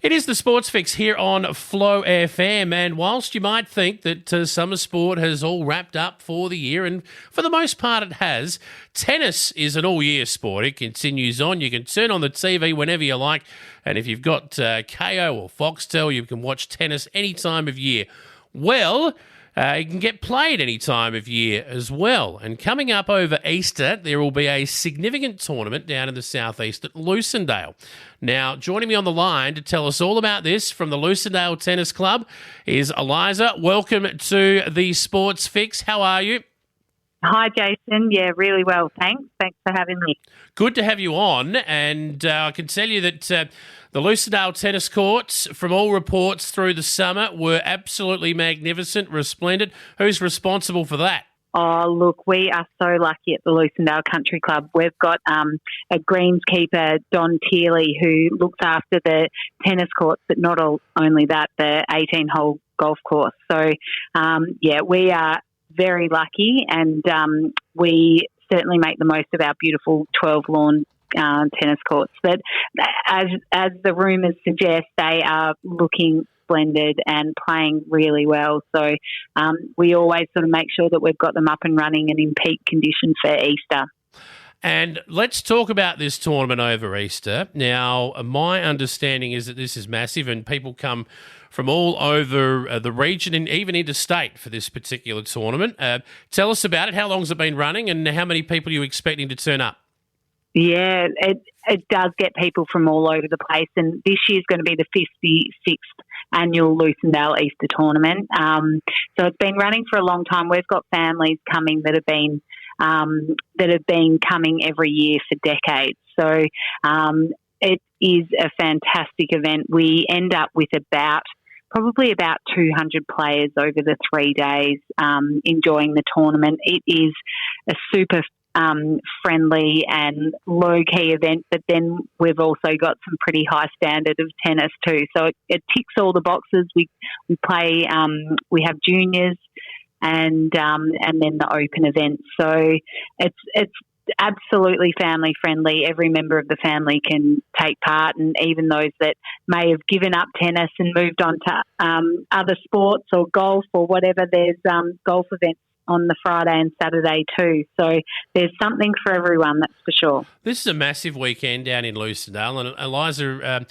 It is the Sports Fix here on Flow FM, and whilst you might think that summer sport has all wrapped up for the year, and for the most part it has, tennis is an all-year sport. It continues on. You can turn on the TV whenever you like, and if you've got KO or Foxtel, you can watch tennis any time of year. Well, it can get played any time of year as well. And coming up over Easter, there will be a significant tournament down in the southeast at Lucindale. Now, joining me on the line to tell us all about this from the Lucindale Tennis Club is Eliza. Welcome to the Sports Fix. How are you? Hi, Jason. Yeah, really well, thanks. Thanks for having me. Good to have you on, and I can tell you that the Lucindale tennis courts, from all reports through the summer, were absolutely magnificent, resplendent. Who's responsible for that? Oh, look, we are so lucky at the Lucindale Country Club. We've got a greenskeeper, Don Tearley, who looks after the tennis courts, but not only that, the 18-hole golf course. So, we are very lucky, and we certainly make the most of our beautiful 12-lawn tennis courts. But as the rumours suggest, they are looking splendid and playing really well. So we always sort of make sure that we've got them up and running and in peak condition for Easter. And let's talk about this tournament over Easter. Now, my understanding is that this is massive and people come from all over the region and even interstate for this particular tournament. Tell us about it. How long has it been running and how many people are you expecting to turn up? Yeah, it does get people from all over the place, and this year's going to be the 56th annual Lucindale Easter tournament. So it's been running for a long time. We've got families coming that have been coming every year for decades. So it is a fantastic event. We end up with probably about 200 players over the 3 days enjoying the tournament. It is a super friendly and low-key event, but then we've also got some pretty high standard of tennis too. So it ticks all the boxes. We play, we have juniors and then the open events. So it's absolutely family friendly. Every member of the family can take part, and even those that may have given up tennis and moved on to other sports or golf or whatever, there's golf events on the Friday and Saturday too. So there's something for everyone, that's for sure. This is a massive weekend down in Lucindale. And Eliza,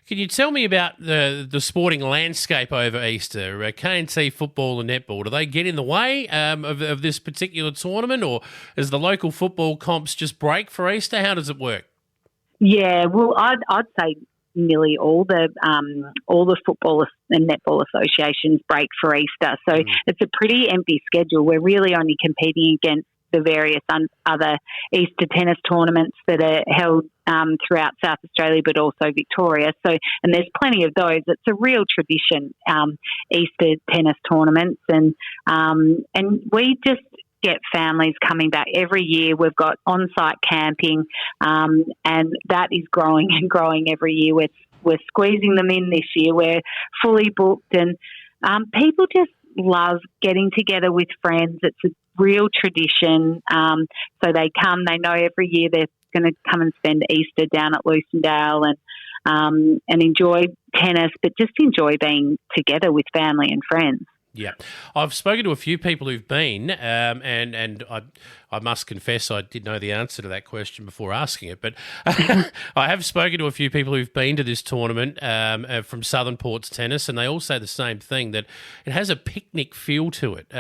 can you tell me about the sporting landscape over Easter? K&T football and netball, do they get in the way of this particular tournament, or is the local football comps just break for Easter? How does it work? Yeah, well, I'd say nearly all the football and netball associations break for Easter. So it's a pretty empty schedule. We're really only competing against the various other Easter tennis tournaments that are held throughout South Australia, but also Victoria. So, and there's plenty of those. It's a real tradition, Easter tennis tournaments, and we just get families coming back every year. We've got on-site camping, and that is growing and growing every year. We're squeezing them in this year. We're fully booked, and people just love getting together with friends. It's a real tradition. So they come. They know every year they're going to come and spend Easter down at Lucindale and enjoy tennis, but just enjoy being together with family and friends. Yeah, I've spoken to a few people who've been, and I must confess I did know the answer to that question before asking it, but I have spoken to a few people who've been to this tournament from Southern Ports Tennis, and they all say the same thing, that it has a picnic feel to it.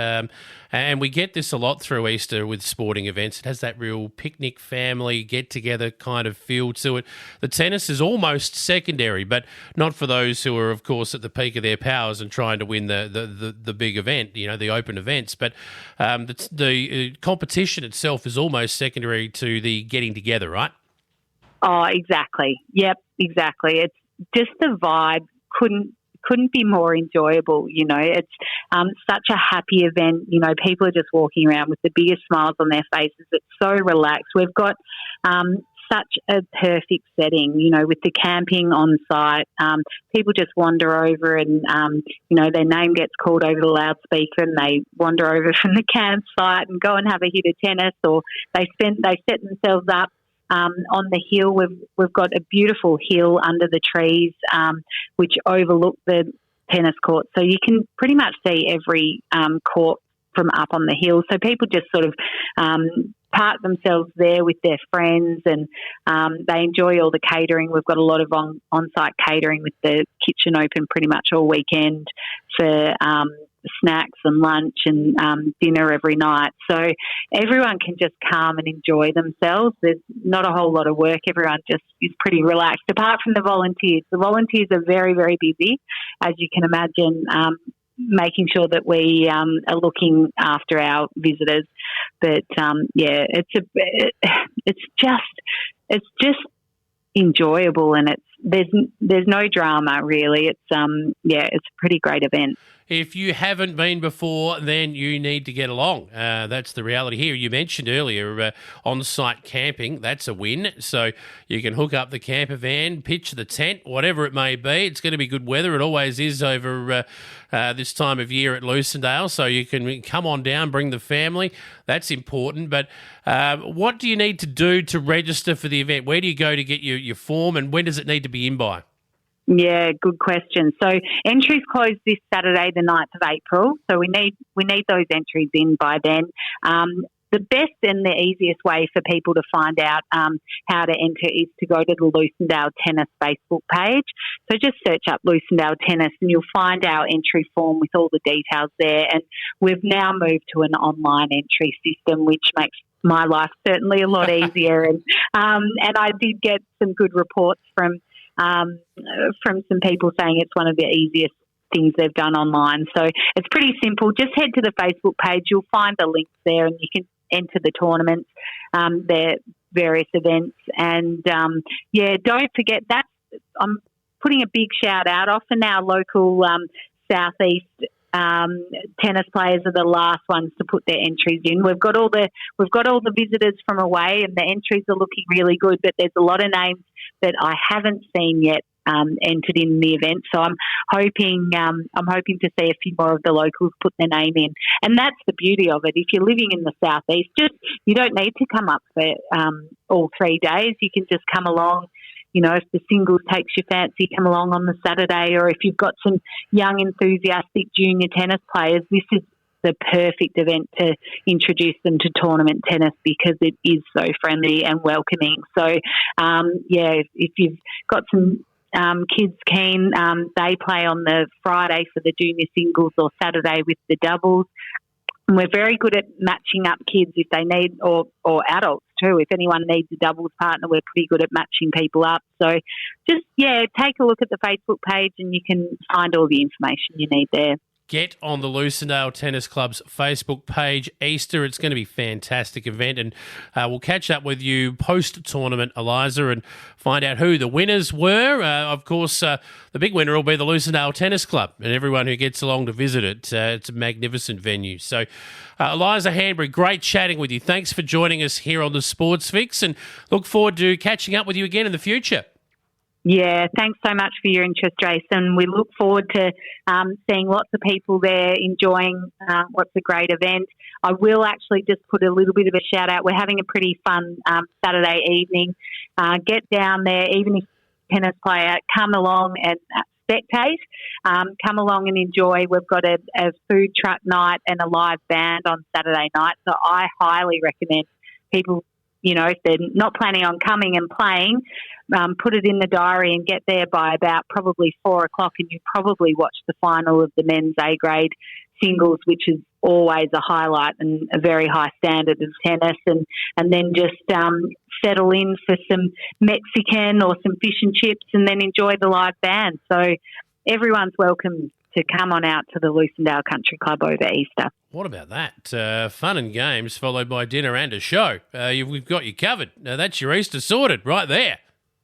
And we get this a lot through Easter with sporting events. It has that real picnic family get-together kind of feel to it. The tennis is almost secondary, but not for those who are, of course, at the peak of their powers and trying to win the big event, the open events. But the competition itself is almost secondary to the getting together, right? Oh, exactly. Yep, exactly. It's just the vibe couldn't be more enjoyable. It's such a happy event. People are just walking around with the biggest smiles on their faces. It's so relaxed. We've got such a perfect setting, with the camping on site. People just wander over and, their name gets called over the loudspeaker and they wander over from the campsite and go and have a hit of tennis, or they set themselves up on the hill. We've got a beautiful hill under the trees, which overlook the tennis court. So you can pretty much see every court from up on the hill. So people just sort of park themselves there with their friends, and they enjoy all the catering. We've got a lot of on-site catering with the kitchen open pretty much all weekend for snacks and lunch and dinner every night. So everyone can just come and enjoy themselves. There's not a whole lot of work. Everyone just is pretty relaxed, apart from the volunteers. The volunteers are very, very busy, as you can imagine, making sure that we are looking after our visitors. But it's just enjoyable, and there's no drama really. It's a pretty great event. If you haven't been before, then you need to get along. That's the reality here. You mentioned earlier on-site camping. That's a win. So you can hook up the camper van, pitch the tent, whatever it may be. It's going to be good weather. It always is over this time of year at Lucindale. So you can come on down, bring the family. That's important. But what do you need to do to register for the event? Where do you go to get your form, and when does it need to be in by? Yeah, good question. So entries close this Saturday, the 9th of April. So we need those entries in by then. The best and the easiest way for people to find out how to enter is to go to the Lucindale Tennis Facebook page. So just search up Lucindale Tennis and you'll find our entry form with all the details there. And we've now moved to an online entry system, which makes my life certainly a lot easier. And I did get some good reports from some people saying it's one of the easiest things they've done online. So it's pretty simple. Just head to the Facebook page. You'll find the links there, and you can enter the tournaments, their various events. And, don't forget that. I'm putting a big shout out. Often our local Southeast tennis players are the last ones to put their entries in. We've got all the visitors from away, and the entries are looking really good, but there's a lot of names that I haven't seen yet entered in the event. So I'm hoping to see a few more of the locals put their name in. And that's the beauty of it. If you're living in the southeast, you don't need to come up for all 3 days. You can just come along. You know, if the singles takes your fancy, come along on the Saturday, or if you've got some young, enthusiastic junior tennis players, this is the perfect event to introduce them to tournament tennis because it is so friendly and welcoming. So, if you've got some kids keen, they play on the Friday for the junior singles or Saturday with the doubles. And we're very good at matching up kids if they need, or adults too. If anyone needs a doubles partner, we're pretty good at matching people up. So just, take a look at the Facebook page and you can find all the information you need there. Get on the Lucindale Tennis Club's Facebook page. Easter, it's going to be a fantastic event, and we'll catch up with you post-tournament, Eliza, and find out who the winners were. Of course, the big winner will be the Lucindale Tennis Club, and everyone who gets along to visit it. It's a magnificent venue. So, Eliza Hanbury, great chatting with you. Thanks for joining us here on the Sports Fix, and look forward to catching up with you again in the future. Yeah, thanks so much for your interest, Jason. We look forward to seeing lots of people there enjoying what's a great event. I will actually just put a little bit of a shout out. We're having a pretty fun Saturday evening. Get down there, even if you're a tennis player, come along and spectate. Come along and enjoy. We've got a food truck night and a live band on Saturday night. So I highly recommend people, if they're not planning on coming and playing, put it in the diary and get there by about probably 4 o'clock, and you probably watch the final of the men's A-grade singles, which is always a highlight and a very high standard of tennis, and then just settle in for some Mexican or some fish and chips and then enjoy the live band. So everyone's welcome to come on out to the Lucindale Country Club over Easter. What about that? Fun and games followed by dinner and a show. We've got you covered. Now that's your Easter sorted right there.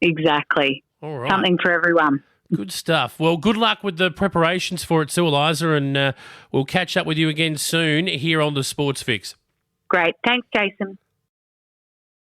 Exactly. All right. Something for everyone. Good stuff. Well, good luck with the preparations for it too, Eliza, and we'll catch up with you again soon here on the Sports Fix. Great. Thanks, Jason.